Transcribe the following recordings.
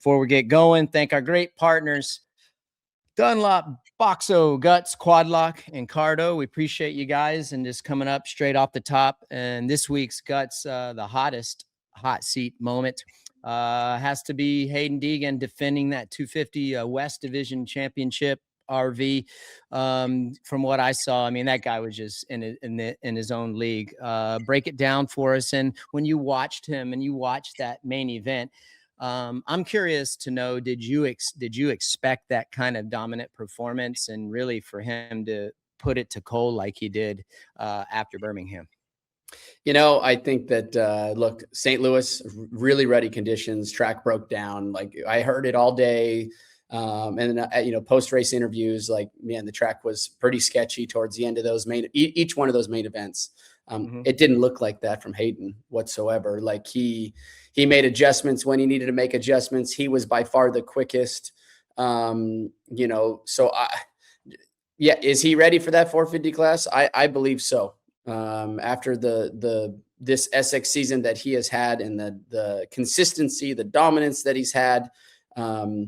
Before we get going, thank our great partners, Dunlop, Boxo, Guts, Quadlock, and Cardo. We appreciate you guys. And just coming up straight off the top, and this week's Guts, the hottest hot seat moment has to be Haiden Deegan defending that 250 West Division Championship RV. From what I saw, I mean, that guy was just in his own league. Break it down for us. And when you watched him and you watched that main event, I'm curious to know, did you expect that kind of dominant performance, and really for him to put it to Cole like he did after Birmingham? You know, I think that, look, St. Louis, really ruddy conditions, track broke down. Like, I heard it all day. And post-race interviews, like, man, the track was pretty sketchy towards the end of those each one of those main events. It didn't look like that from Hayden whatsoever. Like, he made adjustments when he needed to make adjustments. He was by far the quickest. Is he ready for that 450 class? I believe so. After this SX season that he has had, and the consistency, the dominance that he's had, as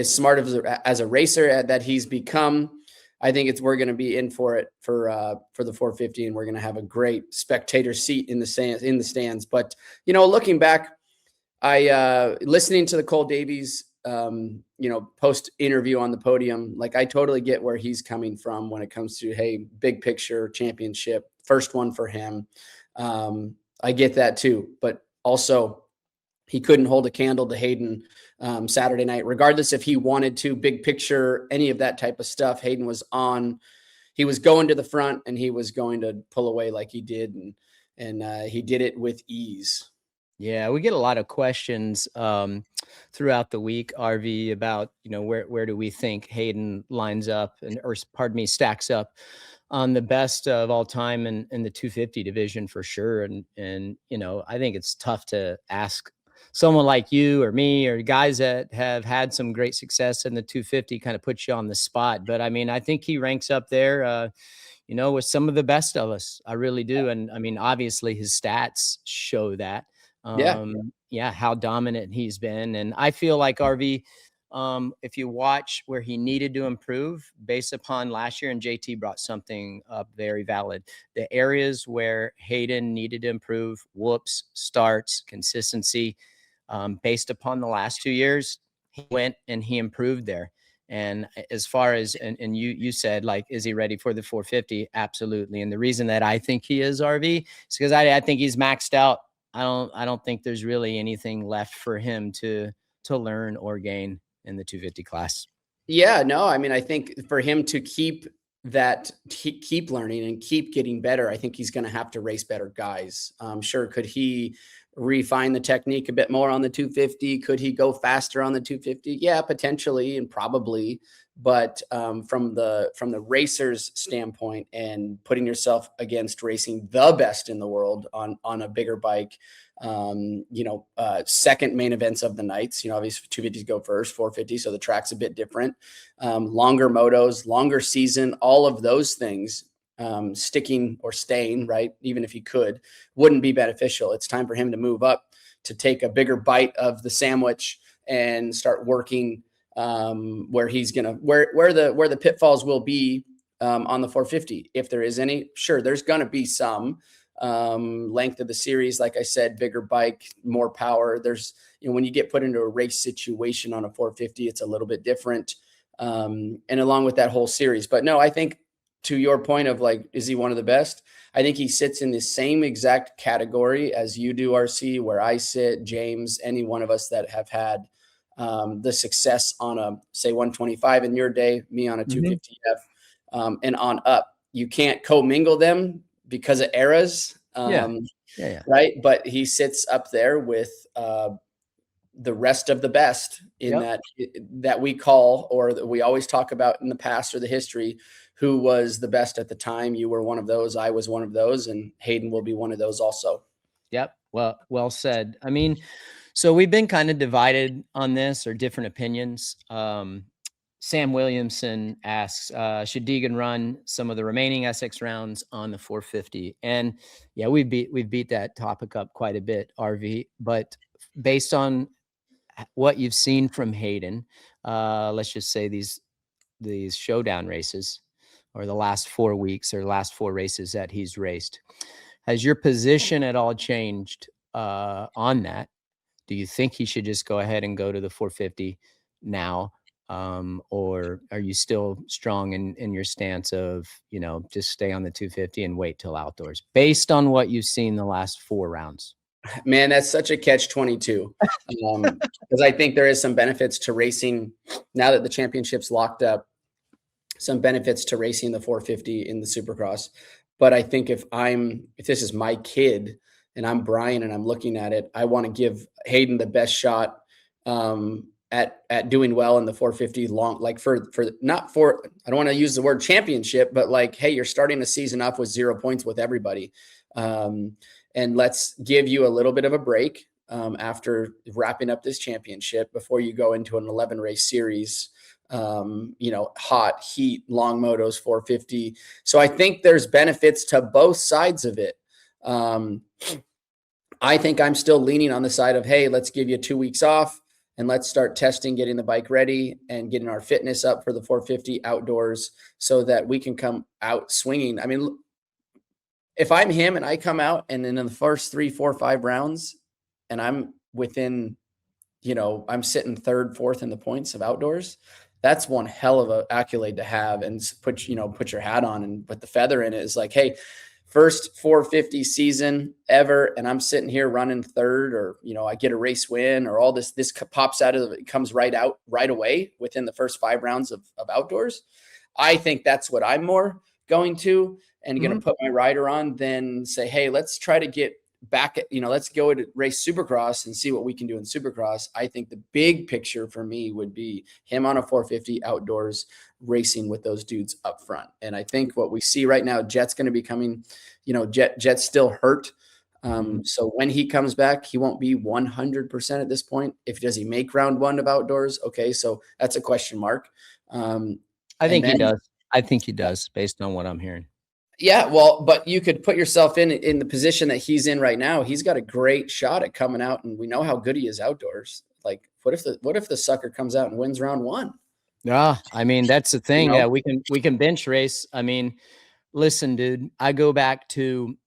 smart as a racer that he's become, I think we're going to be in for it for the 450, and we're going to have a great spectator seat in the stands. But, looking back, I listening to the Cole Davies, post interview on the podium, like, I totally get where he's coming from when it comes to, hey, big picture championship, first one for him. I get that too, but also he couldn't hold a candle to Hayden Saturday night, regardless if he wanted to, big picture, any of that type of stuff. Hayden was he was going to the front, and he was going to pull away like he did. And he did it with ease. Yeah, we get a lot of questions throughout the week, RV, about, where do we think Hayden lines up stacks up on the best of all time in the 250 division for sure. And I think it's tough to ask someone like you or me or guys that have had some great success in the 250, kind of put you on the spot. But I mean, I think he ranks up there, with some of the best of us. I really do. And I mean, obviously his stats show that. How dominant he's been. And I feel like, RV, if you watch where he needed to improve based upon last year, and JT brought something up very valid, the areas where Hayden needed to improve, starts, consistency, based upon the last 2 years, he went and he improved there. And as far as, and you said, like, is he ready for the 450? Absolutely. And the reason that I think he is, RV, is because I think he's maxed out. I don't think there's really anything left for him to learn or gain in the 250 class. Yeah, no, I mean, I think for him to keep learning and keep getting better, I think he's going to have to race better guys. Sure. Could he refine the technique a bit more on the 250? Could he go faster on the 250? Yeah, potentially and probably. But from the racer's standpoint, and putting yourself against racing the best in the world on a bigger bike, second main events of the nights, obviously 250s go first, 450. So the track's a bit different, longer motos, longer season, all of those things, sticking or staying, right? Even if he could, wouldn't be beneficial. It's time for him to move up, to take a bigger bite of the sandwich and start working where he's gonna where the pitfalls will be on the 450, if there is any. Sure, there's gonna be some length of the series, like I said, bigger bike, more power. There's, when you get put into a race situation on a 450, it's a little bit different, and along with that whole series. But no, I think, to your point of, like, is he one of the best? I think he sits in the same exact category as you do, RC, where I sit, James, any one of us that have had the success on a, say, 125 in your day, me on a 250F, and on up. You can't commingle them because of eras. Right. But he sits up there with the rest of the best in that we call, or that we always talk about in the past, or the history, who was the best at the time. You were one of those. I was one of those, and Hayden will be one of those also. Yep. Well said. I mean, so we've been kind of divided on this, or different opinions. Sam Williamson asks, should Deegan run some of the remaining SX rounds on the 450? And yeah, we've beat that topic up quite a bit, RV. But based on what you've seen from Hayden, let's just say these showdown races, or the last 4 weeks or last 4 races that he's raced, has your position at all changed on that? Do you think he should just go ahead and go to the 450 now? Or are you still strong in your stance of, just stay on the 250 and wait till outdoors based on what you've seen the last 4 rounds? Man, that's such a catch-22. Because I think there is some benefits to racing now that the championship's locked up, some benefits to racing the 450 in the Supercross. But I think if this is my kid and I'm Brian and I'm looking at it, I want to give Hayden the best shot at doing well in the 450 long, like for not for, I don't want to use the word championship, but like, hey, you're starting the season off with 0 points with everybody. And let's give you a little bit of a break after wrapping up this championship before you go into an 11 race series, hot heat, long motos, 450. So I think there's benefits to both sides of it. I think I'm still leaning on the side of, hey, let's give you 2 weeks off and let's start testing, getting the bike ready and getting our fitness up for the 450 outdoors so that we can come out swinging. I mean, if I'm him and I come out and then in the first 3, 4, 5 rounds and I'm within, I'm sitting 3rd, 4th in the points of outdoors, that's one hell of an accolade to have and put your hat on and put the feather in it. Is like, hey, first 450 season ever. And I'm sitting here running 3rd, or, I get a race win, or all this pops out of it, comes right out right away within the first 5 rounds of outdoors. I think that's what I'm more going to, and going to put my rider on, then say, hey, let's try to get back at, let's go to race Supercross and see what we can do in Supercross. I think the big picture for me would be him on a 450 outdoors racing with those dudes up front. And I think what we see right now, Jet's going to be coming, Jet's still hurt. So when he comes back, he won't be 100% at this point. Does he make round 1 of outdoors? Okay. So that's a question mark. I think he does. I think he does based on what I'm hearing. Yeah, well, but you could put yourself in the position that he's in right now. He's got a great shot at coming out, and we know how good he is outdoors. Like, what if the sucker comes out and wins round 1? Yeah, I mean, that's the thing. Yeah, we can bench race. I mean, listen, dude, I go back to,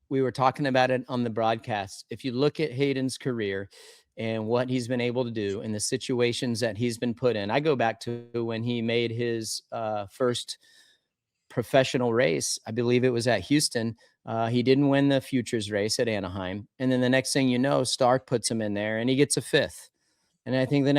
we were talking about it on the broadcast. If you look at Hayden's career and what he's been able to do and the situations that he's been put in, I go back to when he made his first professional race. I believe it was at Houston. He didn't win the futures race at Anaheim. And then the next thing you know, Stark puts him in there and he gets a 5th. And I think the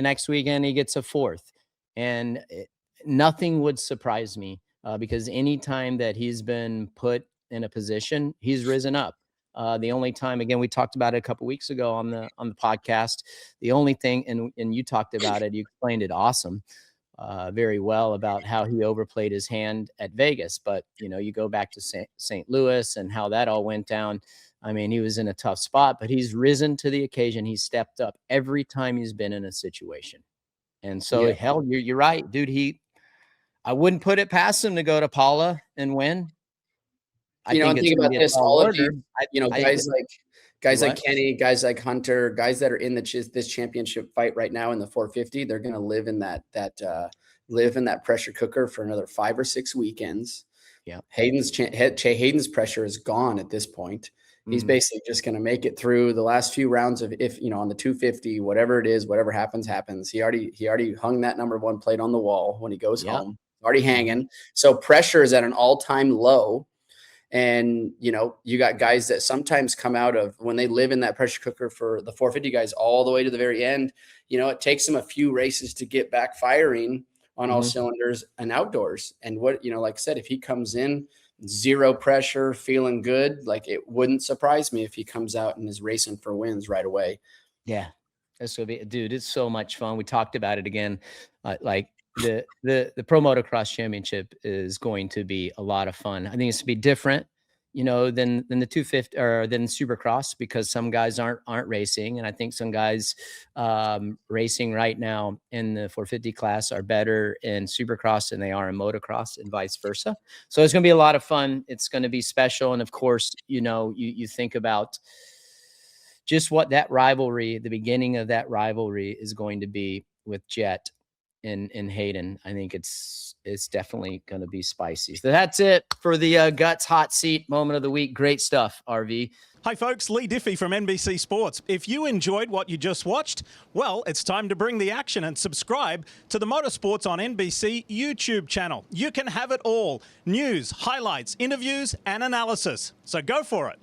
next weekend he gets a 4th. And nothing would surprise me because anytime that he's been put in a position, he's risen up. The only time, again, we talked about it a couple weeks ago on the podcast. The only thing, and you talked about it, you explained it awesome. Very well about how he overplayed his hand at Vegas. But, you go back to St. Louis and how that all went down. I mean, he was in a tough spot, but he's risen to the occasion. He's stepped up every time he's been in a situation. And so, hell, you're right, dude. I wouldn't put it past him to go to Paula and win. Think about this, all of you, guys like Kenny, guys like Hunter, guys that are in this championship fight right now in the 450, they're going to live in that pressure cooker for another 5 or 6 weekends. Yeah. Hayden's pressure is gone at this point. He's basically just going to make it through the last few rounds of, on the 250, whatever it is, whatever happens. He already hung that number 1 plate on the wall when he goes home, already hanging. So pressure is at an all-time low. And, you got guys that sometimes come out of, when they live in that pressure cooker for the 450 guys all the way to the very end, it takes them a few races to get back firing on all cylinders and outdoors. And what, like I said, if he comes in 0 pressure, feeling good, like it wouldn't surprise me if he comes out and is racing for wins right away. Yeah. That's going to be, dude, it's so much fun. We talked about it again. The Pro Motocross Championship is going to be a lot of fun. I think it's to be different, than the 250 or than Supercross, because some guys aren't racing, and I think some guys racing right now in the 450 class are better in Supercross than they are in motocross, and vice versa. So it's going to be a lot of fun. It's going to be special, and of course, you think about just what that rivalry, the beginning of that rivalry, is going to be with Jet and Hayden. I think it's definitely going to be spicy. So that's it for the Guts Hot Seat Moment of the Week. Great stuff, RV. Hi folks, Lee Diffie from NBC Sports. If you enjoyed what you just watched, well, it's time to bring the action and subscribe to the Motorsports on NBC YouTube channel. You can have it all: news, highlights, interviews, and analysis. So go for it.